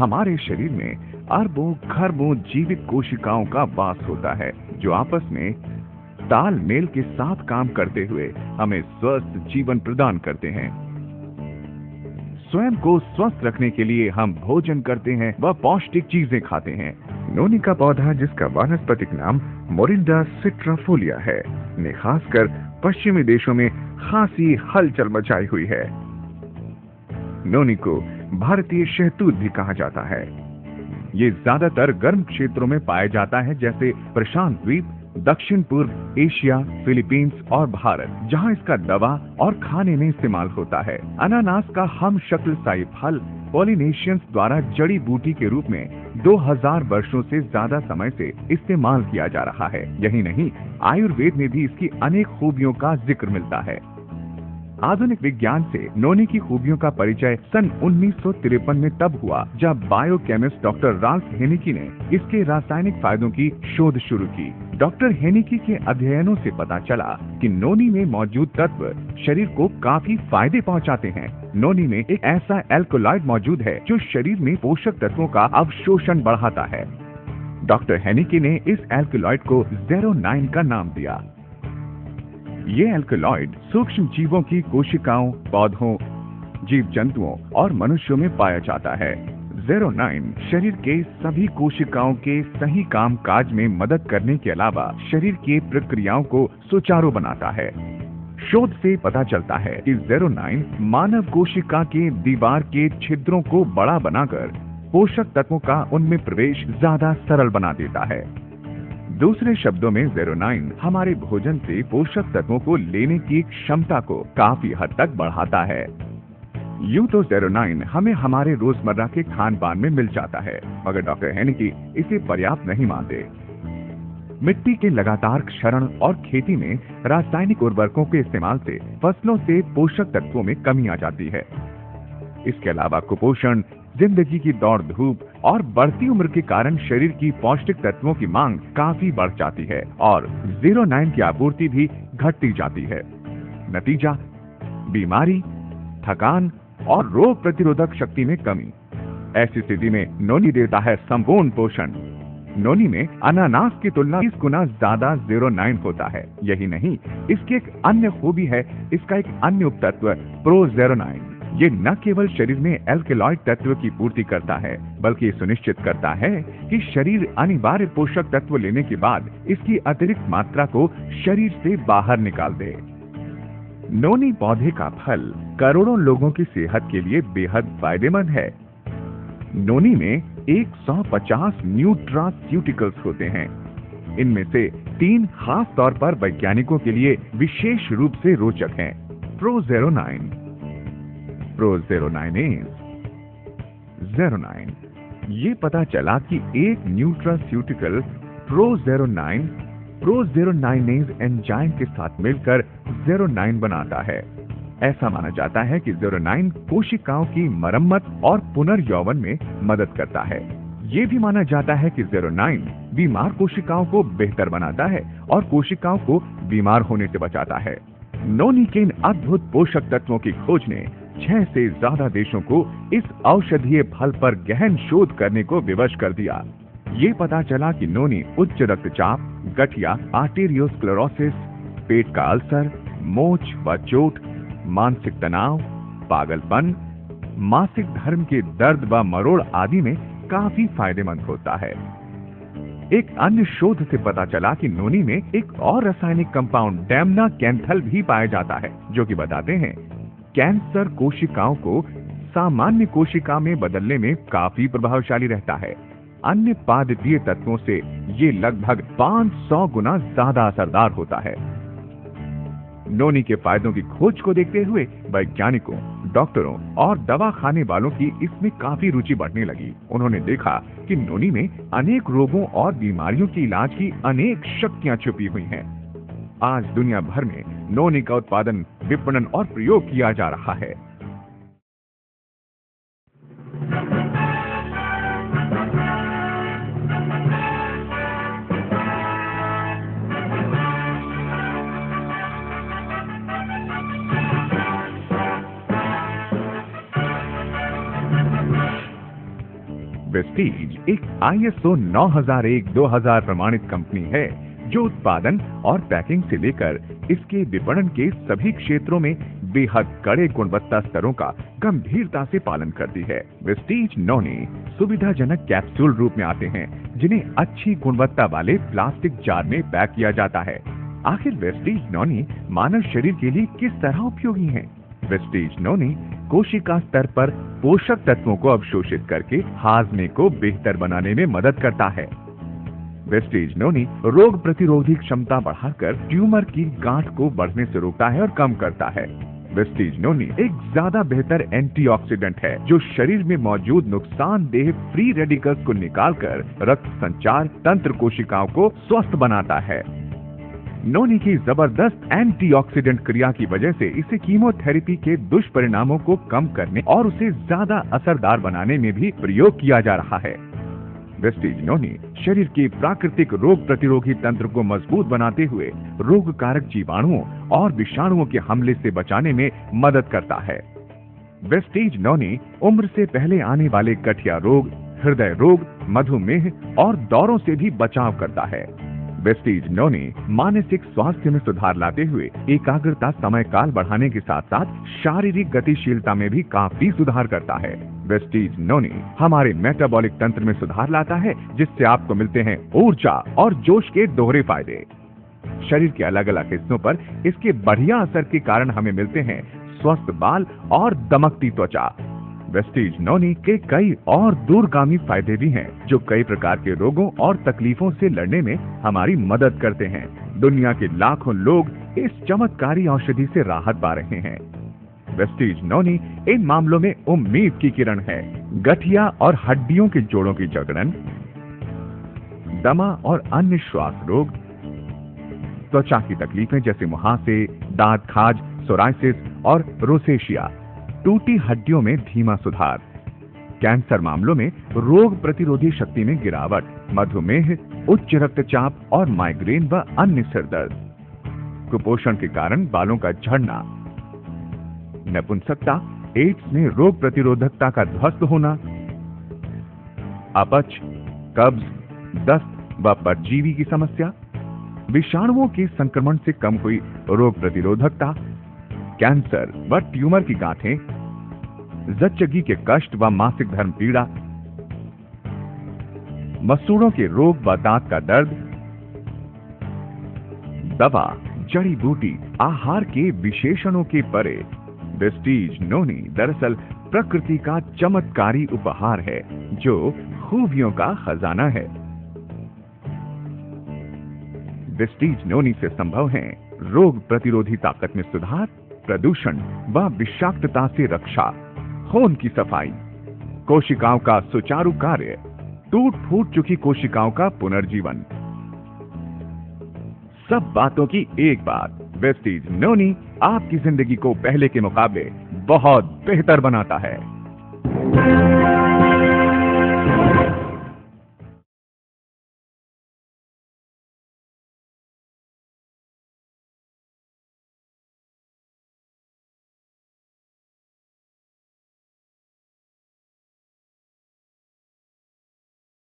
हमारे शरीर में अरबों खरबों जीवित कोशिकाओं का वास होता है, जो आपस में तालमेल के साथ काम करते हुए हमें स्वस्थ जीवन प्रदान करते हैं। स्वयं को स्वस्थ रखने के लिए हम भोजन करते हैं व पौष्टिक चीजें खाते हैं। नोनी का पौधा, जिसका वानस्पतिक नाम मोरिंडा सिट्राफोलिया है, ने खासकर पश्चिमी देशों में खासी हलचल मचाई हुई है। नोनी को भारतीय शहतूत भी कहा जाता है। ये ज्यादातर गर्म क्षेत्रों में पाया जाता है, जैसे प्रशांत द्वीप, दक्षिण पूर्व एशिया, फिलीपींस और भारत, जहां इसका दवा और खाने में इस्तेमाल होता है। अनानास का हम शक्ल साई फल पॉलिनेशियंस द्वारा जड़ी बूटी के रूप में 2000 वर्षों से ज्यादा समय से इस्तेमाल किया जा रहा है। यही नहीं, आयुर्वेद में भी इसकी अनेक खूबियों का जिक्र मिलता है। आधुनिक विज्ञान से नोनी की खूबियों का परिचय सन 1953 में तब हुआ जब बायोकेमिस्ट डॉक्टर राल्फ हेनिकी ने इसके रासायनिक फायदों की शोध शुरू की। डॉक्टर हेनिकी के अध्ययनों से पता चला कि नोनी में मौजूद तत्व शरीर को काफी फायदे पहुंचाते हैं। नोनी में एक ऐसा एल्कोलॉइड मौजूद है जो शरीर में पोषक तत्वों का अवशोषण बढ़ाता है। डॉक्टर हेनिकी ने इस एल्कोलॉइड को 09 का नाम दिया। ये एल्कोलॉइड सूक्ष्म जीवों की कोशिकाओं, पौधों, जीव जंतुओं और मनुष्यों में पाया जाता है। 09 शरीर के सभी कोशिकाओं के सही काम काज में मदद करने के अलावा शरीर की प्रक्रियाओं को सुचारू बनाता है। शोध से पता चलता है कि 09 मानव कोशिका के दीवार के छिद्रों को बड़ा बनाकर पोषक तत्वों का उनमें प्रवेश ज्यादा सरल बना देता है। दूसरे शब्दों में 09 हमारे भोजन से पोषक तत्वों को लेने की क्षमता को काफी हद तक बढ़ाता है। यूं तो 09 हमें हमारे रोजमर्रा के खान पान में मिल जाता है, मगर डॉक्टर हेनिकी इसे पर्याप्त नहीं मानते। मिट्टी के लगातार क्षरण और खेती में रासायनिक उर्वरकों के इस्तेमाल से फसलों से पोषक तत्वों में कमी आ जाती है। इसके अलावा कुपोषण, जिंदगी की दौड़ धूप और बढ़ती उम्र के कारण शरीर की पौष्टिक तत्वों की मांग काफी बढ़ जाती है और 09 की आपूर्ति भी घटती जाती है। नतीजा, बीमारी, थकान और रोग प्रतिरोधक शक्ति में कमी। ऐसी स्थिति में नोनी देता है संपूर्ण पोषण। नोनी में अनानास की तुलना 20 गुना ज्यादा 09 होता है। यही नहीं, इसकी एक अन्य खूबी है, इसका एक अन्य उपतत्व प्रो 09। ये न केवल शरीर में एल्कलॉइड तत्व की पूर्ति करता है, बल्कि सुनिश्चित करता है कि शरीर अनिवार्य पोषक तत्व लेने के बाद इसकी अतिरिक्त मात्रा को शरीर से बाहर निकाल दे। नोनी पौधे का फल करोड़ों लोगों की सेहत के लिए बेहद फायदेमंद है। नोनी में 150 न्यूट्रास्यूटिकल्स होते हैं। इनमें से 3 खास तौर पर वैज्ञानिकों के लिए विशेष रूप से रोचक हैं। प्रो 09, प्रो 09 ये पता चला कि एक न्यूट्रास्यूटिकल प्रो 09 एंजाइम के साथ मिलकर 09 बनाता है। ऐसा माना जाता है कि 09 कोशिकाओं की मरम्मत और पुनर्यौवन में मदद करता है। ये भी माना जाता है कि 09 बीमार कोशिकाओं को बेहतर बनाता है और कोशिकाओं को बीमार होने से बचाता है। नोनी के इन अद्भुत पोषक तत्वों की खोज ने 6 से ज्यादा देशों को इस औषधीय फल पर गहन शोध करने को विवश कर दिया। ये पता चला कि नोनी उच्च रक्तचाप, गठिया, आर्टेरियोस्क्लेरोसिस, पेट का अल्सर, मोच व चोट, मानसिक तनाव, पागलपन, मासिक धर्म के दर्द व मरोड़ आदि में काफी फायदेमंद होता है। एक अन्य शोध से पता चला कि नोनी में एक और रासायनिक कंपाउंड डैमना कैंथल भी पाया जाता है, जो कि बताते हैं कैंसर कोशिकाओं को सामान्य कोशिका में बदलने में काफी प्रभावशाली रहता है। अन्य पादपीय तत्वों से ये लगभग 500 गुना ज्यादा असरदार होता है। नोनी के फायदों की खोज को देखते हुए वैज्ञानिकों, डॉक्टरों और दवा खाने वालों की इसमें काफी रुचि बढ़ने लगी। उन्होंने देखा कि नोनी में अनेक रोगों और बीमारियों के इलाज की अनेक शक्तियां छुपी हुई हैं। आज दुनिया भर में नोनी का उत्पादन, विपणन और प्रयोग किया जा रहा है। वेस्टीज एक ISO 9001-2000 प्रमाणित कंपनी है जो उत्पादन और पैकिंग से लेकर इसके विपणन के सभी क्षेत्रों में बेहद कड़े गुणवत्ता स्तरों का गंभीरता से पालन करती है। वेस्टीज नोनी सुविधाजनक कैप्सूल रूप में आते हैं जिन्हें अच्छी गुणवत्ता वाले प्लास्टिक जार में पैक किया जाता है। आखिर वेस्टीज नोनी मानव शरीर के लिए किस तरह उपयोगी है? वेस्टीज नोनी कोशिका स्तर पर पोषक तत्वों को अवशोषित करके हाजमे को बेहतर बनाने में मदद करता है। वेस्टीज नोनी रोग प्रतिरोधी क्षमता बढ़ाकर ट्यूमर की गांठ को बढ़ने से रोकता है और कम करता है। वेस्टीज नोनी एक ज्यादा बेहतर एंटीऑक्सीडेंट है जो शरीर में मौजूद नुकसानदेह फ्री रेडिकल्स को निकालकर रक्त संचार तंत्र कोशिकाओं को स्वस्थ बनाता है। नोनी की जबरदस्त एंटीऑक्सीडेंट क्रिया की वजह से इसे कीमोथेरेपी के दुष्परिणामों को कम करने और उसे ज्यादा असरदार बनाने में भी प्रयोग किया जा रहा है। वेस्टीज नोनी शरीर के प्राकृतिक रोग प्रतिरोधी तंत्र को मजबूत बनाते हुए रोग कारक जीवाणुओं और विषाणुओं के हमले से बचाने में मदद करता है। वेस्टीज नोनी उम्र से पहले आने वाले गठिया रोग, हृदय रोग, मधुमेह और दौरों से भी बचाव करता है। वेस्टीज नोनी मानसिक स्वास्थ्य में सुधार लाते हुए एकाग्रता समय काल बढ़ाने के साथ साथ शारीरिक गतिशीलता में भी काफी सुधार करता है। वेस्टीज नोनी हमारे मेटाबॉलिक तंत्र में सुधार लाता है जिससे आपको मिलते हैं ऊर्जा और जोश के दोहरे फायदे। शरीर के अलग अलग हिस्सों पर इसके बढ़िया असर के कारण हमें मिलते हैं स्वस्थ बाल और दमकती त्वचा। वेस्टीज नोनी के कई और दूरगामी फायदे भी हैं जो कई प्रकार के रोगों और तकलीफों से लड़ने में हमारी मदद करते हैं। दुनिया के लाखों लोग इस चमत्कारी औषधि से राहत पा रहे हैं। वेस्टीज नोनी इन मामलों में उम्मीद की किरण है। गठिया और हड्डियों के जोड़ों की जकड़न, दमा और अन्य श्वास रोग, त्वचा की तकलीफें जैसे मुहासे, दांत खाज, सोराइसिस और रोसेशिया, टूटी हड्डियों में धीमा सुधार, कैंसर मामलों में रोग प्रतिरोधी शक्ति में गिरावट, मधुमेह, उच्च रक्तचाप और माइग्रेन व अन्य सिरदर्द, कुपोषण के कारण बालों का झड़ना, नपुंसकता, एड्स में रोग प्रतिरोधकता का ध्वस्त होना, अपच, कब्ज, दस्त व परजीवी की समस्या, विषाणुओं के संक्रमण से कम हुई रोग प्रतिरोधकता, कैंसर व ट्यूमर की गांठें, जच्चगी के कष्ट व मासिक धर्म पीड़ा, मसूड़ों के रोग व दांत का दर्द, दवा, जड़ी बूटी, आहार के विशेषणों के परे वेस्टीज नोनी दरअसल प्रकृति का चमत्कारी उपहार है जो खूबियों का खजाना है। वेस्टीज नोनी से संभव है रोग प्रतिरोधी ताकत में सुधार, प्रदूषण व विषाक्तता से रक्षा, खून की सफाई, कोशिकाओं का सुचारू कार्य, टूट फूट चुकी कोशिकाओं का पुनर्जीवन। सब बातों की एक बात, वेस्टीज नोनी आपकी जिंदगी को पहले के मुकाबले बहुत बेहतर बनाता है।